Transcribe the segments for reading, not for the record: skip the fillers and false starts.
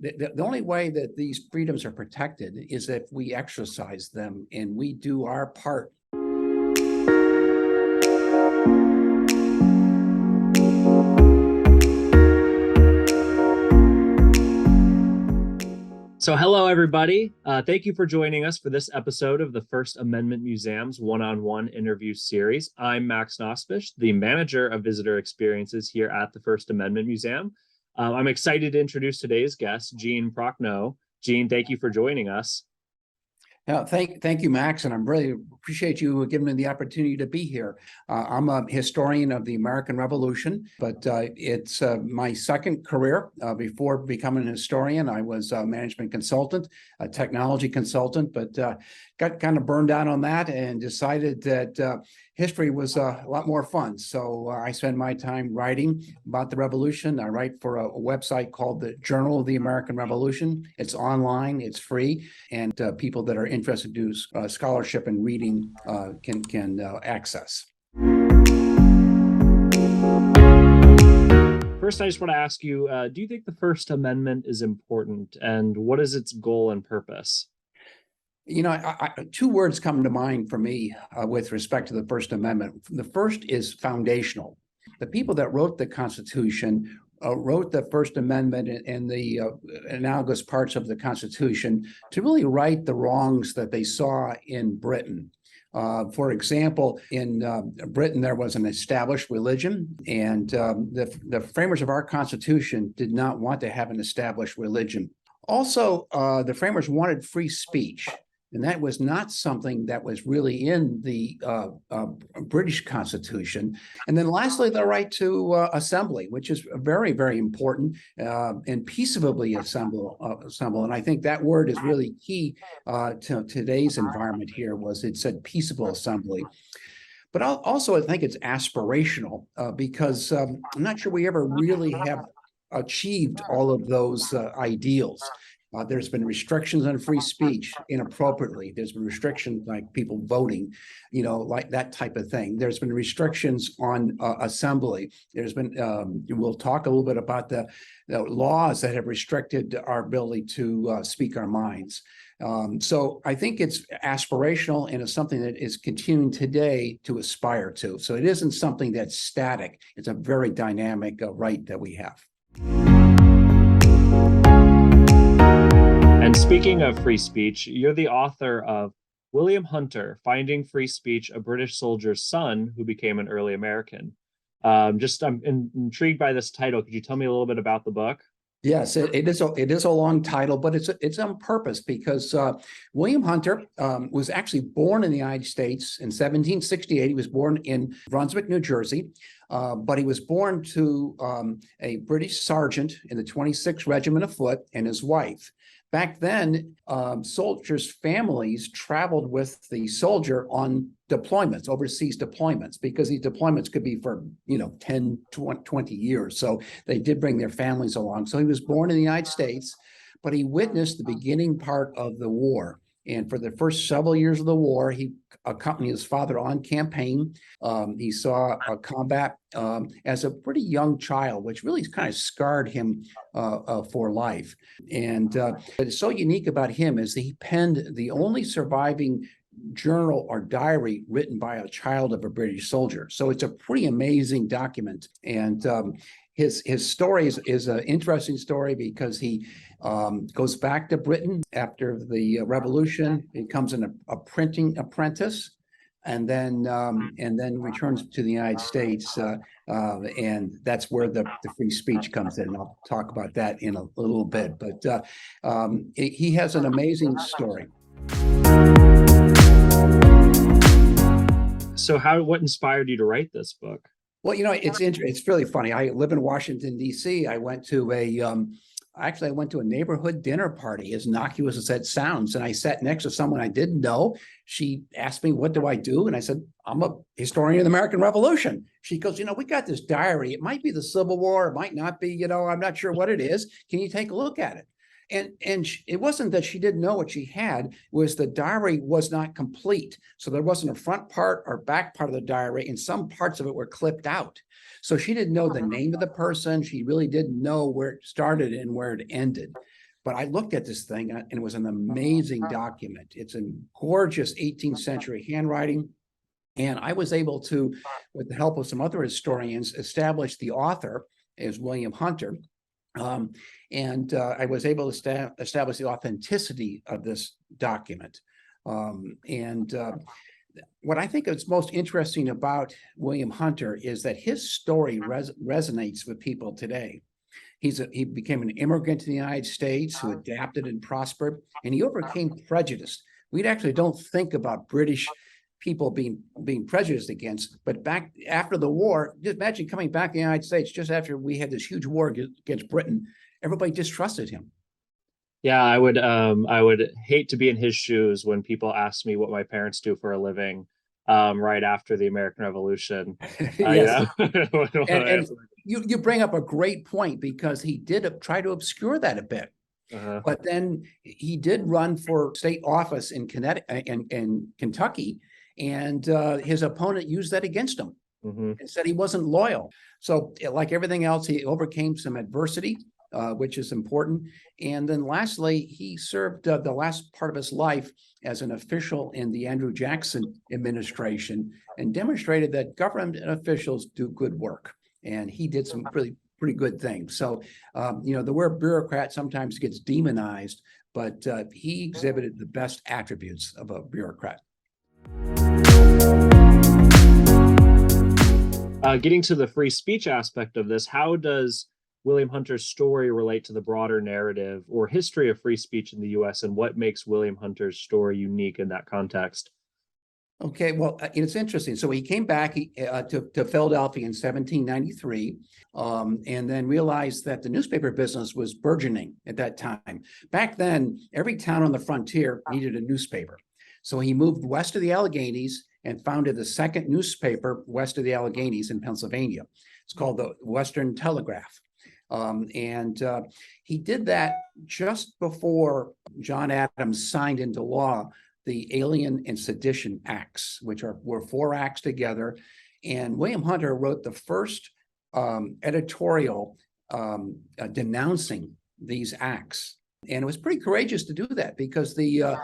the only way that these freedoms are protected is if we exercise them and we do our part. So hello, everybody. Thank you for joining us for this episode of the First Amendment Museum's one-on-one interview series. I'm Max NOSBISCH, the manager of visitor experiences here at the First Amendment Museum. I'm excited to introduce today's guest, Eugene Procknow. Gene, thank you for joining us. Thank you, Max, and I really appreciate you giving me the opportunity to be here. I'm a historian of the American Revolution, but it's my second career. Before becoming a historian, I was a management consultant, a technology consultant, but got kind of burned out on that and decided that history was a lot more fun. So I spend my time writing about the Revolution. I write for a website called the Journal of the American Revolution. It's online, it's free, and people that are interested to do scholarship and reading can access. First, I just want to ask you, do you think the First Amendment is important, and what is its goal and purpose? You know, two words come to mind for me with respect to the First Amendment. The first is foundational. The people that wrote the Constitution wrote the First Amendment and the analogous parts of the Constitution to really right the wrongs that they saw in Britain. For example, in Britain, there was an established religion, and the framers of our Constitution did not want to have an established religion. Also, the framers wanted free speech. And that was not something that was really in the British Constitution. And then lastly, the right to assembly, which is very, very important, and peaceably assemble. And I think that word is really key to today's environment here, was it said peaceable assembly. But also, I think it's aspirational because I'm not sure we ever really have achieved all of those ideals. There's been restrictions on free speech inappropriately. There's been restrictions like people voting, you know, like that type of thing. There's been restrictions on assembly. There's been, we'll talk a little bit about the laws that have restricted our ability to speak our minds. So I think it's aspirational and it's something that is continuing today to aspire to. So it isn't something that's static. It's a very dynamic right that we have. And speaking of free speech, you're the author of William Hunter, Finding Free Speech, a British Soldier's Son Who Became an Early American. I'm intrigued by this title. Could you tell me a little bit about the book? Yes, it is a long title, but it's on purpose because William Hunter was actually born in the United States in 1768. He was born in Brunswick, New Jersey, but he was born to a British sergeant in the 26th Regiment of Foot and his wife. Back then, soldiers' families traveled with the soldier on deployments, overseas deployments, because these deployments could be for, 10, 20 years. So they did bring their families along. So he was born in the United States, but he witnessed the beginning part of the war. And for the first several years of the war, he accompanied his father on campaign. He saw combat as a pretty young child, which really kind of scarred him for life. And what is so unique about him is that he penned the only surviving journal or diary written by a child of a British soldier. So it's a pretty amazing document. And his story is an interesting story because he goes back to Britain after the Revolution, becomes a printing apprentice, and then returns to the United States, and that's where the free speech comes in. I'll talk about that in a little bit, but he has an amazing story. So what inspired you to write this book? Well, it's really funny. I live in Washington, D.C. I went to a neighborhood dinner party, as innocuous as that sounds. And I sat next to someone I didn't know. She asked me, what do I do? And I said, I'm a historian of the American Revolution. She goes, we got this diary. It might be the Civil War. It might not be, I'm not sure what it is. Can you take a look at it? And it wasn't that she didn't know what she had, it was the diary was not complete. So there wasn't a front part or back part of the diary, and some parts of it were clipped out. So she didn't know the name of the person. She really didn't know where it started and where it ended. But I looked at this thing and it was an amazing document. It's in gorgeous 18th century handwriting. And I was able to, with the help of some other historians, establish the author as William Hunter. I was able to establish the authenticity of this document. What I think is most interesting about William Hunter is that his story resonates with people today. He became an immigrant to the United States who adapted and prospered, and he overcame prejudice. We actually don't think about British people being prejudiced against, but back after the war, just imagine coming back to the United States just after we had this huge war against Britain. Everybody distrusted him. Yeah, I would hate to be in his shoes when people ask me what my parents do for a living right after the American Revolution. Yes. Yeah. And you bring up a great point, because he did try to obscure that a bit. But then he did run for state office in Connecticut and Kentucky, and his opponent used that against him and said he wasn't loyal. So like everything else, he overcame some adversity, which is important. And then lastly, he served the last part of his life as an official in the Andrew Jackson administration and demonstrated that government officials do good work. And he did some pretty good things. So, the word bureaucrat sometimes gets demonized, but he exhibited the best attributes of a bureaucrat. Getting to the free speech aspect of this, how does William Hunter's story relate to the broader narrative or history of free speech in the U.S., and what makes William Hunter's story unique in that context? Okay, well, it's interesting. So he came back to Philadelphia in 1793, and then realized that the newspaper business was burgeoning at that time. Back then, every town on the frontier needed a newspaper. So he moved west of the Alleghenies and founded the second newspaper west of the Alleghenies in Pennsylvania. It's called the Western Telegraph. He did that just before John Adams signed into law the Alien and Sedition Acts, which were 4 acts together. And William Hunter wrote the first editorial denouncing these acts. And it was pretty courageous to do that, because the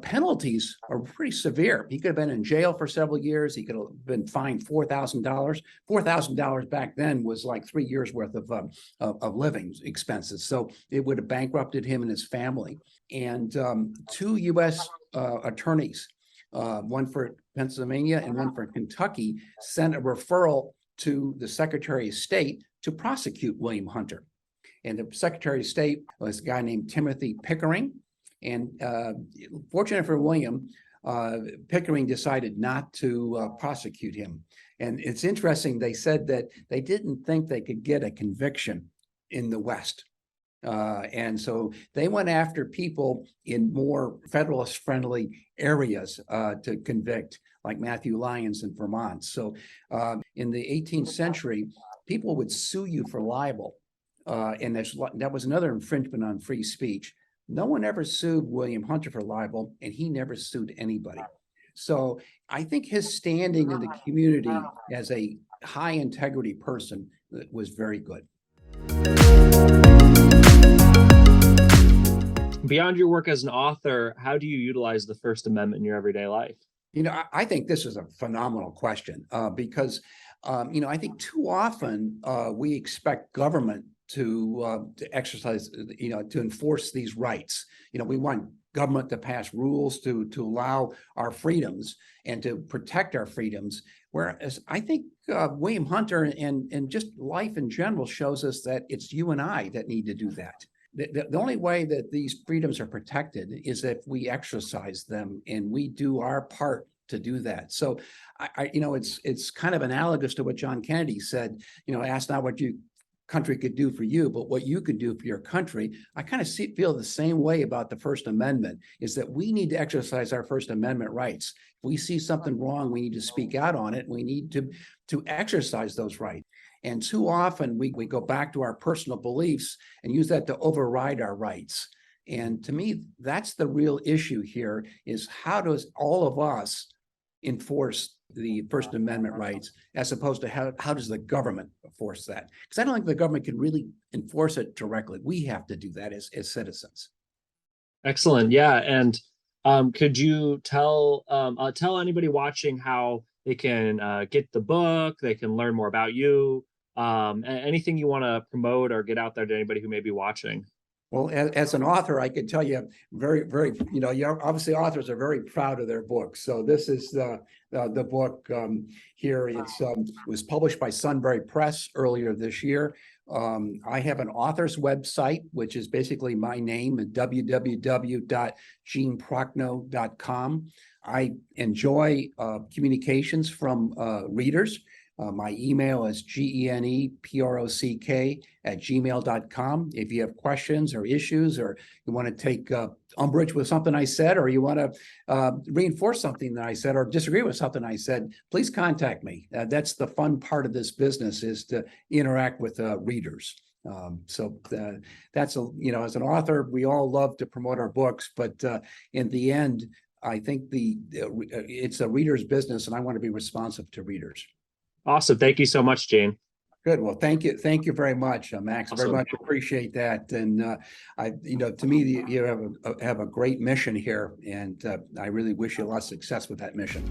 penalties are pretty severe. He could have been in jail for several years. He could have been fined $4,000. $4,000 back then was like 3 years worth of living expenses. So it would have bankrupted him and his family. And 2 U.S. Attorneys, one for Pennsylvania and one for Kentucky, sent a referral to the Secretary of State to prosecute William Hunter. And the Secretary of State was a guy named Timothy Pickering. And fortunate for William, Pickering decided not to prosecute him. And it's interesting, they said that they didn't think they could get a conviction in the West. And so they went after people in more Federalist-friendly areas to convict, like Matthew Lyons in Vermont. So in the 18th century, people would sue you for libel. And that was another infringement on free speech. No one ever sued William Hunter for libel, and he never sued anybody. So I think his standing in the community as a high integrity person was very good. Beyond your work as an author, how do you utilize the First Amendment in your everyday life? I think this is a phenomenal question because, I think too often we expect government to exercise, to enforce these rights. We want government to pass rules to allow our freedoms and to protect our freedoms. Whereas I think William Hunter and just life in general shows us that it's you and I that need to do that. The only way that these freedoms are protected is if we exercise them and we do our part to do that. So it's kind of analogous to what John Kennedy said, ask not what your country could do for you, but what you could do for your country. I kind of feel the same way about the First Amendment, is that we need to exercise our First Amendment rights. If we see something wrong, we need to speak out on it. We need to exercise those rights. And too often we go back to our personal beliefs and use that to override our rights. And to me, that's the real issue here, is how does all of us enforce the First Amendment rights, as opposed to how does the government enforce that? Because I don't think the government can really enforce it directly. We have to do that as citizens. Excellent. Yeah. And could you tell anybody watching how they can get the book, they can learn more about you, anything you want to promote or get out there to anybody who may be watching? Well, as an author, I can tell you very, very, obviously authors are very proud of their books. So this is the book here. It was published by Sunbury Press earlier this year. I have an author's website, which is basically my name at www.eugeneprocknow.com. I enjoy communications from readers. My email is geneprock@gmail.com. If you have questions or issues, or you want to take umbrage with something I said, or you want to reinforce something that I said, or disagree with something I said, please contact me. That's the fun part of this business, is to interact with readers. So that's as an author, we all love to promote our books, but in the end, I think it's a reader's business, and I want to be responsive to readers. Awesome. Thank you so much, Gene. Good. Well, thank you. Thank you very much, Max. Awesome. Very much appreciate that. And to me, you have a great mission here, and I really wish you a lot of success with that mission.